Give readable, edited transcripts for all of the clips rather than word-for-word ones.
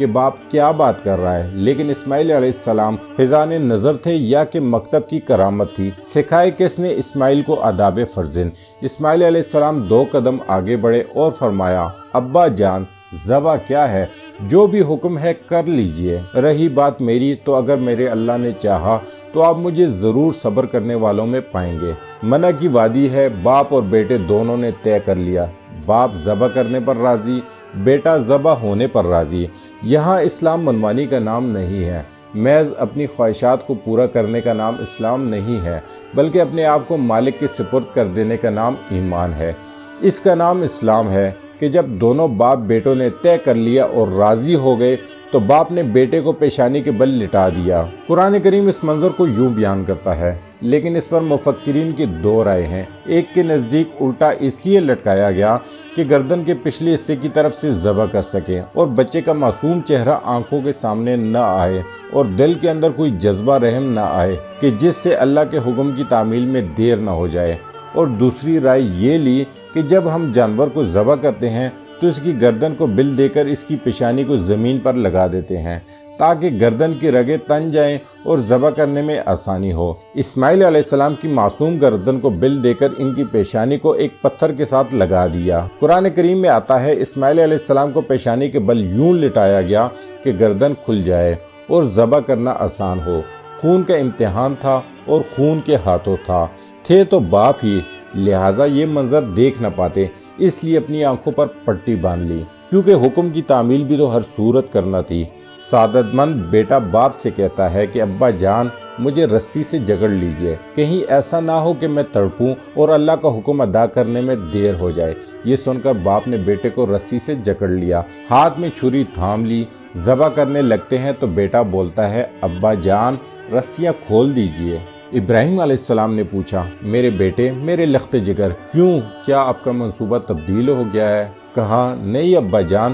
کہ باپ کیا بات کر رہا ہے، لیکن اسماعیل علیہ السلام خزانِ نظر تھے یا کہ مکتب کی کرامت تھی۔ سکھائے کس نے اسماعیل کو آداب فرزند؟ اسماعیل علیہ السلام 2 قدم آگے بڑھے اور فرمایا، ابا جان ذبح کیا ہے، جو بھی حکم ہے کر لیجئے۔ رہی بات میری تو اگر میرے اللہ نے چاہا تو آپ مجھے ضرور صبر کرنے والوں میں پائیں گے۔ منع کی وادی ہے، باپ اور بیٹے دونوں نے طے کر لیا۔ باپ ذبح کرنے پر راضی، بیٹا ذبح ہونے پر راضی۔ یہاں اسلام منمانی کا نام نہیں ہے، محض اپنی خواہشات کو پورا کرنے کا نام اسلام نہیں ہے، بلکہ اپنے آپ کو مالک کے سپرد کر دینے کا نام ایمان ہے۔ اس کا نام اسلام ہے کہ جب دونوں باپ بیٹوں نے طے کر لیا اور راضی ہو گئے تو باپ نے بیٹے کو پیشانی کے بل لٹا دیا۔ قرآن کریم اس منظر کو یوں بیان کرتا ہے، لیکن اس پر مفکرین کی 2 رائے ہیں۔ ایک کے نزدیک الٹا اس لیے لٹکایا گیا کہ گردن کے پچھلے حصے کی طرف سے ذبح کر سکے اور بچے کا معصوم چہرہ آنکھوں کے سامنے نہ آئے اور دل کے اندر کوئی جذبہ رحم نہ آئے کہ جس سے اللہ کے حکم کی تعمیل میں دیر نہ ہو جائے۔ اور دوسری رائے یہ لی کہ جب ہم جانور کو ذبح کرتے ہیں تو اس کی گردن کو بل دے کر اس کی پیشانی کو زمین پر لگا دیتے ہیں تاکہ گردن کی رگیں تن جائیں اور ذبح کرنے میں آسانی ہو۔ اسماعیل علیہ السلام کی معصوم گردن کو بل دے کر ان کی پیشانی کو ایک پتھر کے ساتھ لگا دیا۔ قرآن کریم میں آتا ہے اسماعیل علیہ السلام کو پیشانی کے بل یوں لٹایا گیا کہ گردن کھل جائے اور ذبح کرنا آسان ہو۔ خون کا امتحان تھا اور خون کے ہاتھوں تھے تو باپ ہی، لہٰذا یہ منظر دیکھ نہ پاتے، اس لیے اپنی آنکھوں پر پٹی باندھ لی، کیونکہ حکم کی تعمیل بھی تو ہر صورت کرنا تھی۔ سعادت مند بیٹا باپ سے کہتا ہے کہ ابا جان مجھے رسی سے جکڑ لیجئے، کہیں ایسا نہ ہو کہ میں تڑپوں اور اللہ کا حکم ادا کرنے میں دیر ہو جائے۔ یہ سن کر باپ نے بیٹے کو رسی سے جکڑ لیا، ہاتھ میں چھری تھام لی، ذبح کرنے لگتے ہیں تو بیٹا بولتا ہے، ابا جان رسیاں کھول دیجئے۔ ابراہیم علیہ السلام نے پوچھا، میرے بیٹے، میرے لخت جگر، کیوں؟ کیا آپ کا منصوبہ تبدیل ہو گیا ہے؟ کہا، نہیں ابا جان۔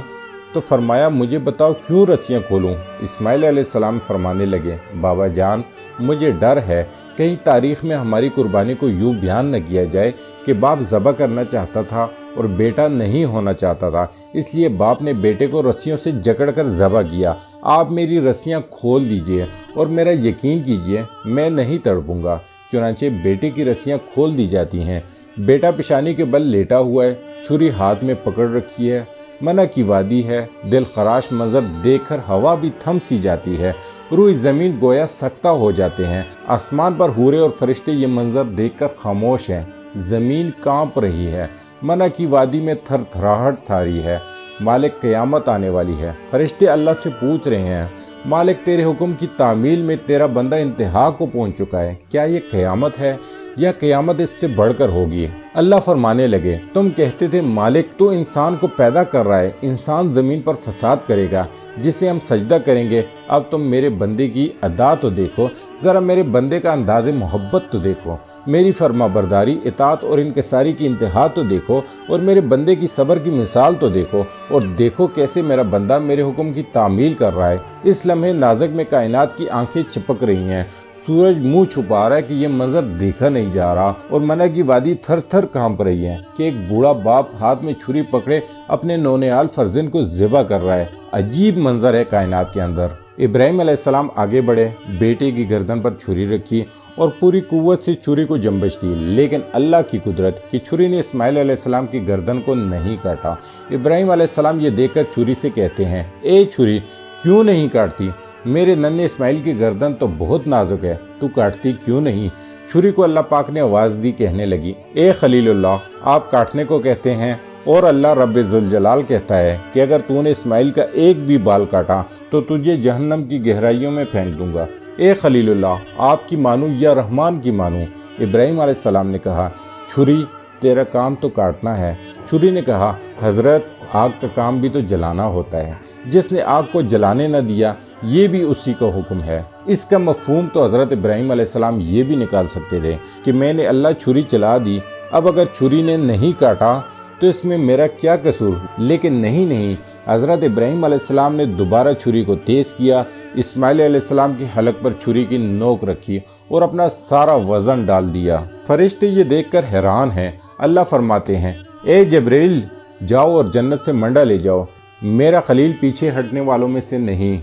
تو فرمایا، مجھے بتاؤ کیوں رسیاں کھولوں؟ اسماعیل علیہ السلام فرمانے لگے، بابا جان مجھے ڈر ہے کہیں تاریخ میں ہماری قربانی کو یوں بیان نہ کیا جائے کہ باپ ذبح کرنا چاہتا تھا اور بیٹا نہیں ہونا چاہتا تھا، اس لیے باپ نے بیٹے کو رسیوں سے جکڑ کر ذبح کیا۔ آپ میری رسیاں کھول دیجئے اور میرا یقین کیجئے میں نہیں تڑپوں گا۔ چنانچہ بیٹے کی رسیاں کھول دی جاتی ہیں۔ بیٹا پیشانی کے بل لیٹا ہوا ہے، چھری ہاتھ میں پکڑ رکھی ہے، منع کی وادی ہے۔ دل خراش منظر دیکھ کر ہوا بھی تھم سی جاتی ہے، روئی زمین گویا سکتہ ہو جاتے ہیں۔ آسمان پر حورے اور فرشتے یہ منظر دیکھ کر خاموش ہیں، زمین کانپ رہی ہے، منع کی وادی میں تھر تھراہٹ تھاری ہے۔ مالک قیامت آنے والی ہے۔ فرشتے اللہ سے پوچھ رہے ہیں، مالک تیرے حکم کی تعمیل میں تیرا بندہ انتہا کو پہنچ چکا ہے، کیا یہ قیامت ہے یا قیامت اس سے بڑھ کر ہوگی؟ اللہ فرمانے لگے، تم کہتے تھے مالک تو انسان کو پیدا کر رہا ہے، انسان زمین پر فساد کرے گا جسے ہم سجدہ کریں گے۔ اب تم میرے بندے کی ادا تو دیکھو، ذرا میرے بندے کا انداز محبت تو دیکھو، میری فرما برداری، اطاعت اور انکساری کی انتہا تو دیکھو، اور میرے بندے کی صبر کی مثال تو دیکھو، اور دیکھو کیسے میرا بندہ میرے حکم کی تعمیل کر رہا ہے۔ اس لمحے نازک میں کائنات کی آنکھیں چپک رہی ہیں، سورج منہ چھپا رہا ہے کہ یہ منظر دیکھا نہیں جا رہا، اور منع کی وادی تھر تھر کانپ رہی ہے کہ ایک بوڑھا باپ ہاتھ میں چھری پکڑے اپنے نونہال فرزند کو ذبح کر رہا ہے۔ عجیب منظر ہے کائنات کے اندر۔ ابراہیم علیہ السلام آگے بڑھے، بیٹے کی گردن پر چھری رکھی اور پوری قوت سے چھری کو جنبش دی، لیکن اللہ کی قدرت کہ چھری نے اسماعیل علیہ السلام کی گردن کو نہیں کاٹا۔ ابراہیم علیہ السلام یہ دیکھ کر چھری سے کہتے ہیں، اے چھری کیوں نہیں کاٹتی؟ میرے ننھے اسماعیل کی گردن تو بہت نازک ہے، تو کاٹتی کیوں نہیں؟ چھری کو اللہ پاک نے آواز دی، کہنے لگی، اے خلیل اللہ، آپ کاٹنے کو کہتے ہیں اور اللہ رب ذوالجلال کہتا ہے کہ اگر تو نے اسماعیل کا ایک بھی بال کاٹا تو تجھے جہنم کی گہرائیوں میں پھینک دوں گا۔ اے خلیل اللہ، آپ کی مانوں یا رحمان کی مانوں؟ ابراہیم علیہ السلام نے کہا، چھری تیرا کام تو کاٹنا ہے۔ چھری نے کہا، حضرت آگ کا کام بھی تو جلانا ہوتا ہے، جس نے آگ کو جلانے نہ دیا یہ بھی اسی کا حکم ہے۔ اس کا مفہوم تو حضرت ابراہیم علیہ السلام یہ بھی نکال سکتے تھے کہ میں نے اللہ چھری چلا دی، اب اگر چھری نے نہیں کاٹا تو اس میں میرا کیا قصور؟ لیکن نہیں، حضرت ابراہیم علیہ السلام نے دوبارہ چھری کو تیز کیا، اسماعیل علیہ السلام کی حلق پر چھری کی نوک رکھی اور اپنا سارا وزن ڈال دیا۔ فرشتے یہ دیکھ کر حیران ہیں۔ اللہ فرماتے ہیں، اے جبریل جاؤ اور جنت سے منڈا لے جاؤ، میرا خلیل پیچھے ہٹنے والوں میں سے نہیں۔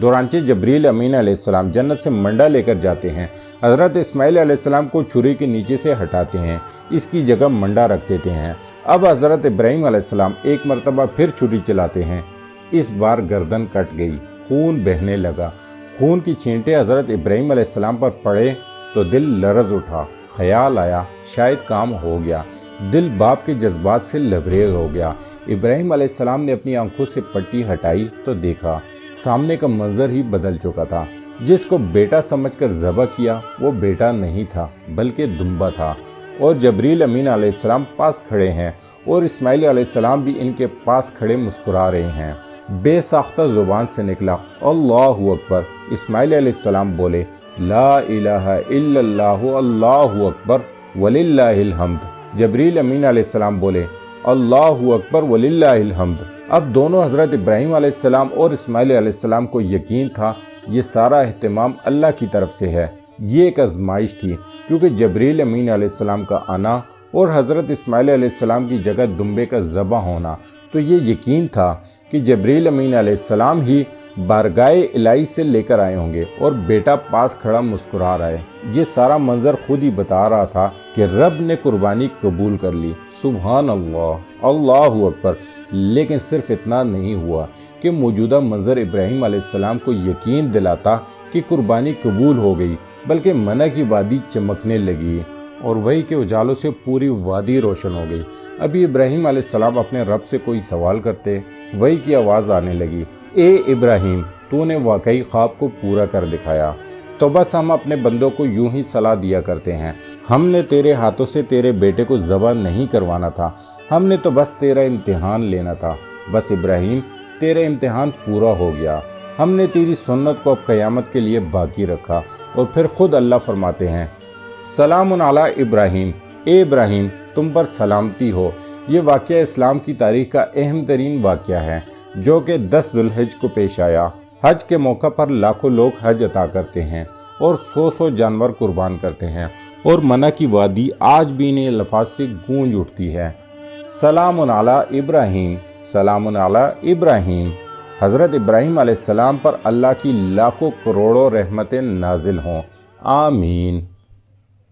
دورانچہ جبریل امین علیہ السلام جنت سے منڈا لے کر جاتے ہیں، حضرت اسماعیل علیہ السلام کو چھری کے نیچے سے ہٹاتے ہیں، اس کی جگہ منڈا رکھ دیتے ہیں۔ اب حضرت ابراہیم علیہ السلام ایک مرتبہ پھر چھری چلاتے ہیں، اس بار گردن کٹ گئی، خون بہنے لگا۔ خون کی چھینٹے حضرت ابراہیم علیہ السلام پر پڑے تو دل لرز اٹھا، خیال آیا شاید کام ہو گیا، دل باپ کے جذبات سے لبریز ہو گیا۔ ابراہیم علیہ السلام نے اپنی آنکھوں سے پٹی ہٹائی تو دیکھا سامنے کا منظر ہی بدل چکا تھا۔ جس کو بیٹا سمجھ کر ذبح کیا وہ بیٹا نہیں تھا بلکہ دمبا تھا، اور جبریل امین علیہ السلام پاس کھڑے ہیں اور اسماعیل علیہ السلام بھی ان کے پاس کھڑے مسکرا رہے ہیں۔ بے ساختہ زبان سے نکلا اللہ اکبر۔ اسماعیل علیہ السلام بولے لا الہ الا اللہ اللہ اکبر وللہ الحمد۔ جبریل امین علیہ السلام بولے اللہ اکبر وللہ الحمد۔ اب دونوں حضرت ابراہیم علیہ السلام اور اسماعیل علیہ السلام کو یقین تھا یہ سارا اہتمام اللہ کی طرف سے ہے۔ یہ ایک آزمائش تھی، کیونکہ جبریل امین علیہ السلام کا آنا اور حضرت اسماعیل علیہ السلام کی جگہ دمبے کا ذبح ہونا، تو یہ یقین تھا کہ جبریل امین علیہ السلام ہی بارگاہ الہی سے لے کر آئے ہوں گے اور بیٹا پاس کھڑا مسکرا رہا ہے۔ یہ سارا منظر خود ہی بتا رہا تھا کہ رب نے قربانی قبول کر لی۔ سبحان اللہ، اللہ اکبر۔ لیکن صرف اتنا نہیں ہوا کہ موجودہ منظر ابراہیم علیہ السلام کو یقین دلاتا کہ قربانی قبول ہو گئی، بلکہ منع کی وادی چمکنے لگی اور وہی کے اجالوں سے پوری وادی روشن ہو گئی۔ ابھی ابراہیم علیہ السلام اپنے رب سے کوئی سوال کرتے، وہی کی آواز آنے لگی اے ابراہیم، تو نے واقعی خواب کو پورا کر دکھایا، تو بس ہم اپنے بندوں کو یوں ہی صلاح دیا کرتے ہیں، ہم نے تیرے ہاتھوں سے تیرے بیٹے کو ذبح نہیں کروانا تھا، ہم نے تو بس تیرا امتحان لینا تھا۔ بس ابراہیم، تیرا امتحان پورا ہو گیا، ہم نے تیری سنت کو اب قیامت کے لیے باقی رکھا۔ اور پھر خود اللہ فرماتے ہیں سلام علی ابراہیم، اے ابراہیم تم پر سلامتی ہو۔ یہ واقعہ اسلام کی تاریخ کا اہم ترین واقعہ ہے جو کہ 10 ذوالحج کو پیش آیا۔ حج کے موقع پر لاکھوں لوگ حج عطا کرتے ہیں اور 100 جانور قربان کرتے ہیں، اور منع کی وادی آج بھی ان الفاظ سے گونج اٹھتی ہے سلام علی ابراہیم، سلام علی ابراہیم۔ حضرت ابراہیم علیہ السلام پر اللہ کی لاکھوں کروڑوں رحمتیں نازل ہوں، آمین۔